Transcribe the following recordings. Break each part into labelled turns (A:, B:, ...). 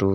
A: 2,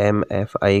A: MFI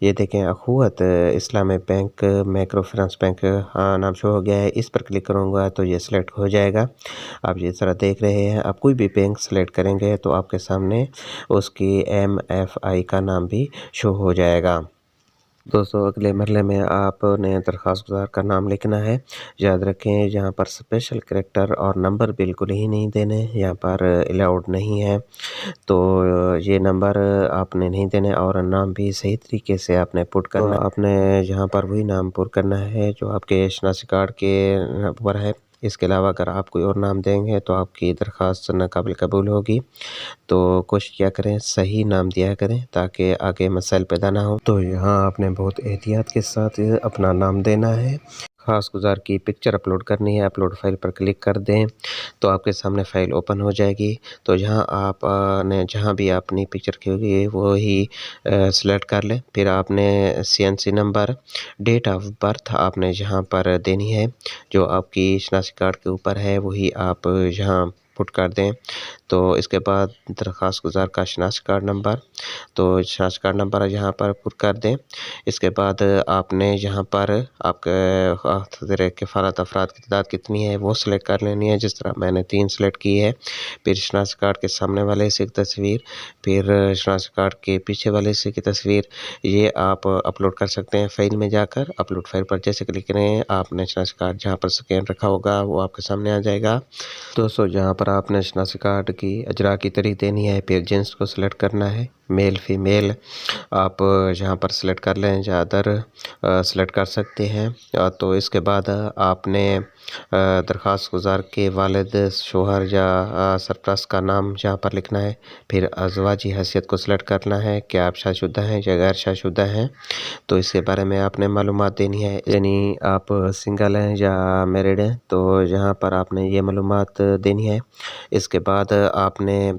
A: یہ دیکھیں اخوت اسلامی بینک مائکرو فنانس بینک نام شو ہو گیا ہے، اس پر کلک کروں گا تو یہ سلیکٹ ہو جائے گا۔ آپ جس طرح دیکھ رہے ہیں، آپ کوئی بھی بینک سلیکٹ کریں گے تو آپ کے سامنے اس کی MFI کا نام بھی شو ہو جائے گا۔ دوستو اگلے مرحلے میں آپ نے درخواست گزار کا نام لکھنا ہے۔ یاد رکھیں یہاں پر اسپیشل کریکٹر اور نمبر بالکل ہی نہیں دینے، یہاں پر الاؤڈ نہیں ہے، تو یہ نمبر آپ نے نہیں دینے، اور نام بھی صحیح طریقے سے آپ نے پٹ کرنا ہے۔ آپ نے یہاں پر وہی نام پٹ کرنا ہے جو آپ کے شناختی کارڈ کے اوپر ہے۔ اس کے علاوہ اگر آپ کوئی اور نام دیں گے تو آپ کی درخواست ناقابل قبول ہوگی، تو کوشش کیا کریں صحیح نام دیا کریں تاکہ آگے مسائل پیدا نہ ہوں۔ تو یہاں آپ نے بہت احتیاط کے ساتھ اپنا نام دینا ہے۔ خاص گزار کی پکچر اپلوڈ کرنی ہے، اپلوڈ فائل پر کلک کر دیں تو آپ کے سامنے فائل اوپن ہو جائے گی۔ تو یہاں آپ نے جہاں بھی اپنی پکچر کی ہوگی وہی سلیکٹ کر لیں۔ پھر آپ نے CNC number, date of birth آپ نے یہاں پر دینی ہے، جو آپ کی شناختی کارڈ کے اوپر ہے وہی آپ یہاں پٹ کر دیں۔ تو اس کے بعد درخواست گزار کا شناختی کارڈ نمبر، تو شناختی کارڈ نمبر یہاں پر پٹ کر دیں۔ اس کے بعد آپ نے یہاں پر آپ کے کفالت افراد کی تعداد کتنی ہے وہ سلیکٹ کر لینی ہے، جس طرح میں نے 3 سلیکٹ کی ہے۔ پھر شناختی کارڈ کے سامنے والے حصے کی تصویر، پھر شناختی کارڈ کے پیچھے والے حصے کی تصویر، یہ آپ اپلوڈ کر سکتے ہیں فائل میں جا کر۔ اپلوڈ فائل پر جیسے کلک کریں آپ نے شناختی کارڈ جہاں پر سکین رکھا ہوگا وہ آپ کے سامنے آ جائے گا۔ دوستو جہاں پر آپ نے شناختی کارڈ کی اجرا کی تاریخ دینی ہے، پھر جنس کو سلیکٹ کرنا ہے، میل فیمیل آپ یہاں پر سلیکٹ کر لیں یا ادر سلیکٹ کر سکتے ہیں۔ تو اس کے بعد آپ نے درخواست گزار کے والد، شوہر یا سرپرست کا نام یہاں پر لکھنا ہے۔ پھر ازواجی حیثیت کو سلیکٹ کرنا ہے کہ آپ شادی شدہ ہیں یا غیر شادی شدہ ہیں، تو اس کے بارے میں آپ نے معلومات دینی ہے، یعنی آپ سنگل ہیں یا میرڈ ہیں، تو یہاں پر آپ نے یہ معلومات دینی ہے۔ اس کے بعد آپ نے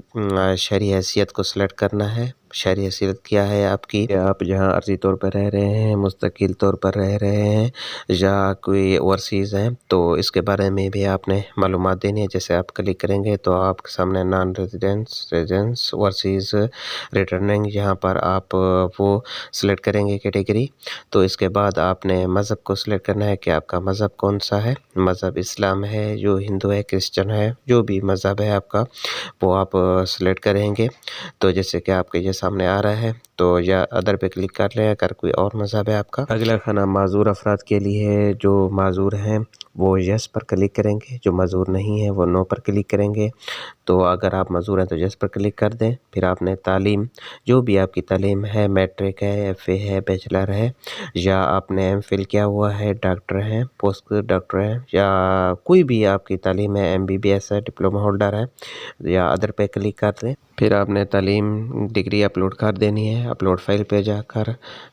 A: شہری حیثیت کو سلیکٹ کرنا ہے۔ شہری حیثیت کیا ہے آپ کی، آپ جہاں عرضی طور پر رہ رہے ہیں، مستقل طور پر رہ رہے ہیں یا کوئی اوورسیز ہیں، تو اس کے بارے میں بھی آپ نے معلومات دینی ہے۔ جیسے آپ کلک کریں گے تو آپ کے سامنے نان ریزیڈنس اوورسیز ریٹرننگ، یہاں پر آپ وہ سلیکٹ کریں گے کیٹیگری۔ تو اس کے بعد آپ نے مذہب کو سلیکٹ کرنا ہے کہ آپ کا مذہب کون سا ہے، مذہب اسلام ہے، جو ہندو ہے، کرسچن ہے، جو بھی مذہب ہے آپ کا وہ آپ سلیکٹ کریں گے۔ تو جیسے کہ آپ کے یہ سامنے آ رہا ہے، تو یا ادر پہ کلک کر لیں اگر کوئی اور مذہب ہے آپ کا۔ اگلا کھانا معذور افراد کے لیے ہے، جو معذور ہیں وہ یس پر کلک کریں گے، جو معذور نہیں ہیں وہ نو پر کلک کریں گے۔ تو اگر آپ معذور ہیں تو یس پر کلک کر دیں۔ پھر آپ نے تعلیم، جو بھی آپ کی تعلیم ہے، میٹرک ہے، FA ہے، بیچلر ہے، یا آپ نے MPhil کیا ہوا ہے، ڈاکٹر ہیں، پوسٹ ڈاکٹر ہیں، یا کوئی بھی آپ کی تعلیم ہے، MBBS ہے، ڈپلومہ ہولڈر ہے، یا ادر پہ کلک کر دیں۔ پھر آپ نے تعلیم ڈگری اپلوڈ کر دینی ہے اپلوڈ فائل پہ جا کر،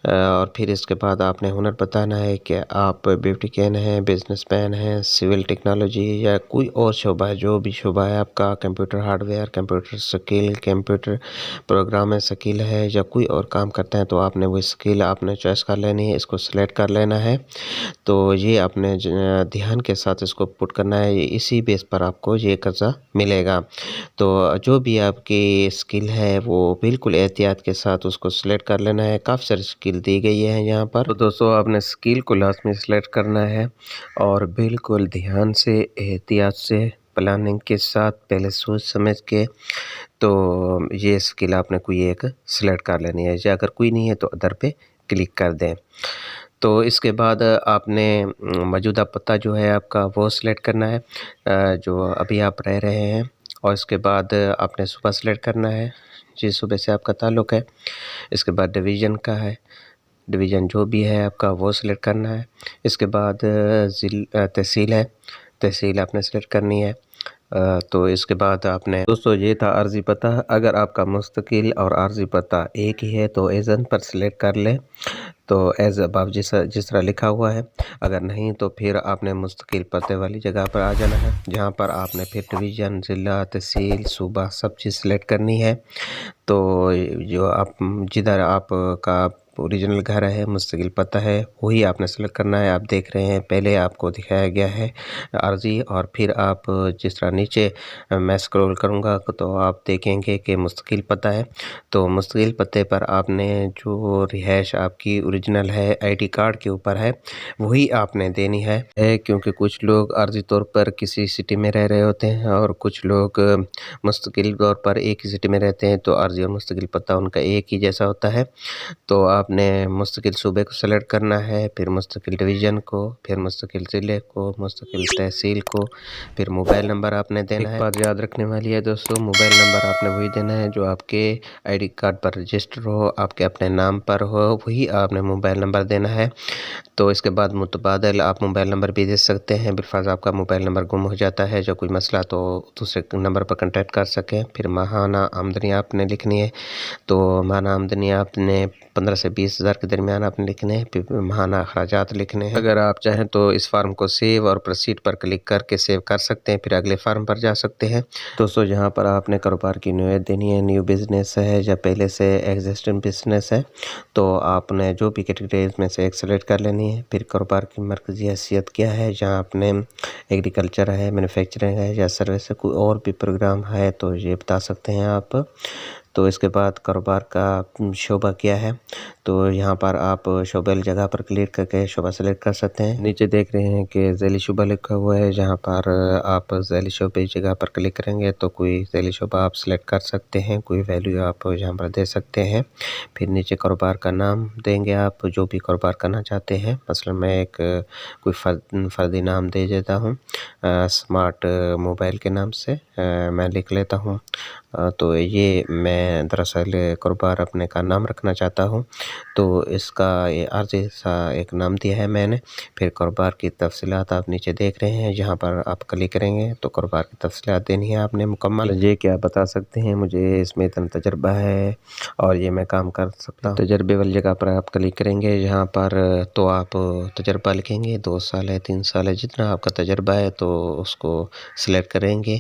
A: اور پھر اس کے بعد آپ نے ہنر بتانا ہے کہ آپ بیوٹیکین ہیں، بزنس مین ہیں، سول ٹیکنالوجی یا کوئی اور شعبہ ہے، جو بھی شعبہ ہے آپ کا، computer hardware, computer skill, computer program skill ہے، یا کوئی اور کام کرتے ہیں تو آپ نے وہ سکل آپ نے چوائس کر لینی ہے، اس کو سلیکٹ کر لینا ہے۔ تو یہ آپ نے دھیان کے ساتھ اس کو پٹ کرنا ہے، اسی بیس پر آپ کو یہ قرضہ ملے گا۔ تو جو بھی آپ کی اسکل ہے وہ بالکل احتیاط کے ساتھ اس کو سلیکٹ کر لینا ہے۔ کافی ساری اسکل دی گئی ہے یہاں پر، تو دوستو آپ نے اسکل کو لازمی سلیکٹ کرنا ہے، اور بالکل دھیان سے، احتیاط سے، پلاننگ کے ساتھ، پہلے سوچ سمجھ کے، تو یہ اسکل آپ نے کوئی ایک سلیکٹ کر لینی ہے، یا اگر کوئی نہیں ہے تو ادر پہ کلک کر دیں۔ تو اس کے بعد آپ نے موجودہ پتہ جو ہے آپ کا وہ سلیکٹ کرنا ہے، جو ابھی آپ رہ رہے ہیں، اور اس کے بعد آپ نے صوبہ سلیکٹ کرنا ہے، جس صوبے سے آپ کا تعلق ہے۔ اس کے بعد ڈویژن کا ہے، ڈویژن جو بھی ہے آپ کا وہ سلیکٹ کرنا ہے۔ اس کے بعد تحصیل ہے، تحصیل آپ نے سلیکٹ کرنی ہے۔ تو اس کے بعد آپ نے، دوستو یہ تھا عرضی پتہ۔ اگر آپ کا مستقل اور عارضی پتہ ایک ہی ہے تو ایزن پر سلیکٹ کر لیں، تو ایز ابو جس طرح لکھا ہوا ہے۔ اگر نہیں تو پھر آپ نے مستقل پتے والی جگہ پر آ جانا ہے، جہاں پر آپ نے پھر ڈویژن، ضلع، تحصیل، صوبہ سب چیز سلیکٹ کرنی ہے۔ تو جو آپ جدھر آپ کا اوریجنل گھر ہے، مستقل پتہ ہے، وہی آپ نے سلیکٹ کرنا ہے۔ آپ دیکھ رہے ہیں پہلے آپ کو دکھایا گیا ہے عرضی، اور پھر آپ جس طرح نیچے میں اسکرول کروں گا تو آپ دیکھیں گے کہ مستقل پتہ ہے۔ تو مستقل پتے پر آپ نے جو رہائش آپ کی اوریجنل ہے آئی ڈی کارڈ کے اوپر ہے وہی آپ نے دینی ہے، کیونکہ کچھ لوگ عارضی طور پر کسی سٹی میں رہ رہے ہوتے ہیں اور کچھ لوگ مستقل طور پر ایک ہی سٹی میں رہتے ہیں، تو عارضی اور مستقل پتہ ان کا ایک ہی جیسا ہوتا ہے۔ تو آپ نے مستقل صوبے کو سلیکٹ کرنا ہے، پھر مستقل ڈویژن کو، پھر مستقل ضلع کو، مستقل تحصیل کو، پھر موبائل نمبر آپ نے دینا ہے۔ ایک بات یاد رکھنے والی ہے دوستو، موبائل نمبر آپ نے وہی دینا ہے جو آپ کے آئی ڈی کارڈ پر رجسٹر ہو، آپ کے اپنے نام پر ہو، وہی آپ نے موبائل نمبر دینا ہے۔ تو اس کے بعد متبادل آپ موبائل نمبر بھی دے سکتے ہیں، بالفرض آپ کا موبائل نمبر گم ہو جاتا ہے جو کوئی مسئلہ تو دوسرے نمبر پر کنٹیکٹ کر سکیں۔ پھر ماہانہ آمدنی آپ نے لکھنی ہے، تو ماہانہ آمدنی آپ نے 15 سے 20 ہزار کے درمیان آپ نے لکھنے ہیں، پھر ماہانہ اخراجات لکھنے ہیں۔ اگر آپ چاہیں تو اس فارم کو سیو اور پروسیڈ پر کلک کر کے سیو کر سکتے ہیں، پھر اگلے فارم پر جا سکتے ہیں۔ دوستو یہاں پر آپ نے کاروبار کی نوعیت دینی ہے، نیو بزنس ہے یا پہلے سے ایگزسٹنگ بزنس ہے، تو آپ نے جو بھی کیٹیگریز میں سے ایک سلیکٹ کر لینی ہے۔ پھر کاروبار کی مرکزی حیثیت کیا ہے، جہاں آپ نے ایگریکلچر ہے، مینوفیکچرنگ ہے یا سروس ہے، کوئی اور بھی پروگرام ہے تو یہ بتا سکتے ہیں آپ۔ تو اس کے بعد کاروبار کا شعبہ کیا ہے، تو یہاں پر آپ شعبہ جگہ پر کلک کر کے شعبہ سلیکٹ کر سکتے ہیں۔ نیچے دیکھ رہے ہیں کہ ذیلی شعبہ لکھا ہوا ہے، جہاں پر آپ ذیلی شعبے جگہ پر کلک کریں گے تو کوئی ذیلی شعبہ آپ سلیکٹ کر سکتے ہیں، کوئی ویلیو آپ یہاں پر دے سکتے ہیں۔ پھر نیچے کاروبار کا نام دیں گے، آپ جو بھی کاروبار کرنا چاہتے ہیں۔ مثلا میں ایک کوئی فردی نام دے دیتا ہوں، سمارٹ موبائل کے نام سے میں لکھ لیتا ہوں۔ تو یہ میں دراصل کاروبار اپنے کا نام رکھنا چاہتا ہوں، تو اس کا یہ عارضی سا ایک نام دیا ہے میں نے۔ پھر کاروبار کی تفصیلات آپ نیچے دیکھ رہے ہیں، جہاں پر آپ کلک کریں گے تو کاروبار کی تفصیلات دینی ہے آپ نے مکمل۔ یہ کیا بتا سکتے ہیں مجھے اس میں اتنا تجربہ ہے اور یہ میں کام کر سکتا ہوں۔ تجربے والی جگہ پر آپ کلک کریں گے، یہاں پر تو آپ تجربہ لکھیں گے، 2 سال ہے، 3 سال ہے، جتنا آپ کا تجربہ ہے تو اس کو سلیکٹ کریں گے۔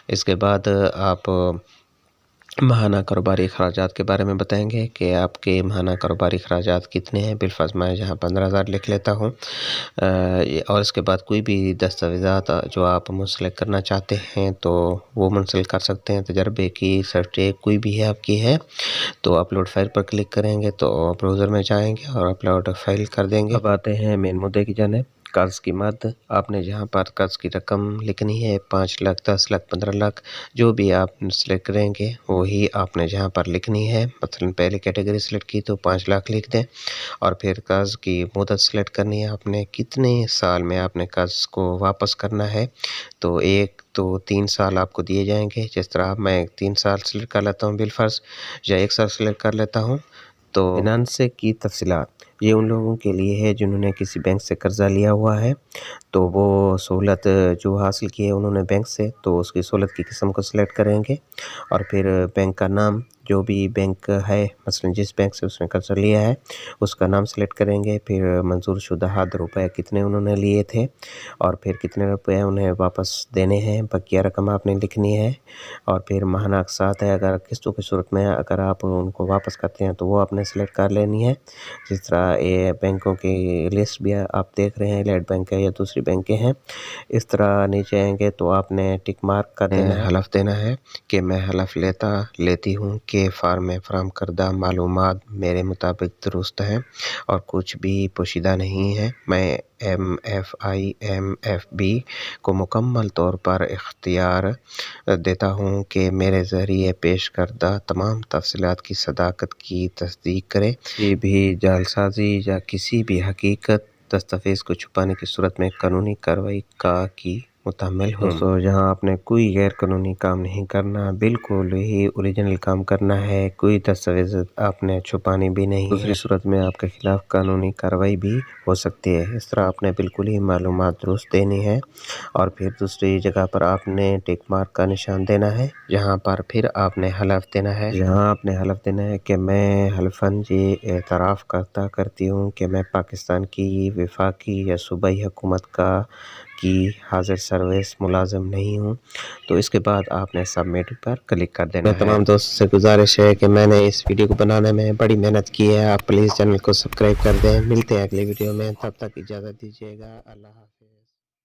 A: اس کے بعد آپ ماہانہ کاروباری اخراجات کے بارے میں بتائیں گے کہ آپ کے ماہانہ کاروباری اخراجات کتنے ہیں۔ بالفرض میں یہاں 15,000 لکھ لیتا ہوں، اور اس کے بعد کوئی بھی دستاویزات جو آپ منسلک کرنا چاہتے ہیں تو وہ منسلک کر سکتے ہیں۔ تجربے کی سرٹیفکیٹ کوئی بھی ہے آپ کی ہے تو اپلوڈ فائل پر کلک کریں گے تو براؤزر میں جائیں گے اور اپلوڈ فائل کر دیں گے۔ اب آتے ہیں مین مدعے کی جانب، قرض کی مد۔ آپ نے جہاں پر قرض کی رقم لکھنی ہے، 5 لاکھ، 10 لاکھ، 15 لاکھ، جو بھی آپ سلیکٹ کریں گے وہی آپ نے جہاں پر لکھنی ہے۔ مثلا پہلے کیٹیگری سلیکٹ کی تو 5 لاکھ لکھ دیں، اور پھر قرض کی مدت سلیکٹ کرنی ہے آپ نے، کتنے سال میں آپ نے قرض کو واپس کرنا ہے۔ تو 3 سال آپ کو دیے جائیں گے، جس طرح میں 3 سال سلیکٹ کر لیتا ہوں بالفرض، یا 1 سال سلیکٹ کر لیتا ہوں۔ تو فنانس کی تفصیلات یہ ان لوگوں کے لیے ہے جنہوں نے کسی بینک سے قرضہ لیا ہوا ہے، تو وہ سہولت جو حاصل کی ہے انہوں نے بینک سے، تو اس کی سہولت کی قسم کو سلیکٹ کریں گے، اور پھر بینک کا نام، جو بھی بینک ہے، مثلا جس بینک سے اس نے قرضہ لیا ہے اس کا نام سلیکٹ کریں گے۔ پھر منظور شدہ حد روپے کتنے انہوں نے لیے تھے، اور پھر کتنے روپے انہیں واپس دینے ہیں، بقیہ رقم آپ نے لکھنی ہے۔ اور پھر ماہانہ اقساط ہے، اگر قسطوں کی صورت میں اگر آپ ان کو واپس کرتے ہیں تو وہ آپ نے سلیکٹ کر لینی ہے۔ جس طرح یہ بینکوں کی لسٹ بھی آپ دیکھ رہے ہیں، ایلائٹ بینک ہے یا دوسری بینکیں ہیں، اس طرح نیچے آئیں گے تو آپ نے ٹک مارک کر دینا ہے، حلف دینا ہے کہ میں حلف لیتی ہوں کہ فارم میں فراہم کردہ معلومات میرے مطابق درست ہیں اور کچھ بھی پوشیدہ نہیں ہے۔ میں MFIMFB کو مکمل طور پر اختیار دیتا ہوں کہ میرے ذریعے پیش کردہ تمام تفصیلات کی صداقت کی تصدیق کرے۔ کسی بھی جعلسازی یا کسی بھی حقیقت دستاویز کو چھپانے کی صورت میں قانونی کارروائی کی متحمل ہوں۔ دوستو یہاں آپ نے کوئی غیر قانونی کام نہیں کرنا، بالکل ہی اوریجنل کام کرنا ہے، کوئی دستاویز آپ نے چھپانی بھی نہیں ہے، دوسری صورت میں آپ کے خلاف قانونی کارروائی بھی ہو سکتی ہے۔ اس طرح آپ نے بالکل ہی معلومات درست دینی ہے، اور پھر دوسری جگہ پر آپ نے ٹک مارک کا نشان دینا ہے، جہاں پر پھر آپ نے حلف دینا ہے۔ یہاں آپ نے حلف دینا ہے کہ میں حلفاً یہ اعتراف کرتی ہوں کہ میں پاکستان کی وفاقی یا صوبائی حکومت کا کی حاضر سروس ملازم نہیں ہوں، تو اس کے بعد آپ نے سبمٹ پر کلک کر دینا ہے۔ تمام دوستوں سے گزارش ہے کہ میں نے اس ویڈیو کو بنانے میں بڑی محنت کی ہے، آپ پلیز چینل کو سبسکرائب کر دیں۔ ملتے ہیں اگلی ویڈیو میں، تب تک اجازت دیجیے گا، اللہ حافظ۔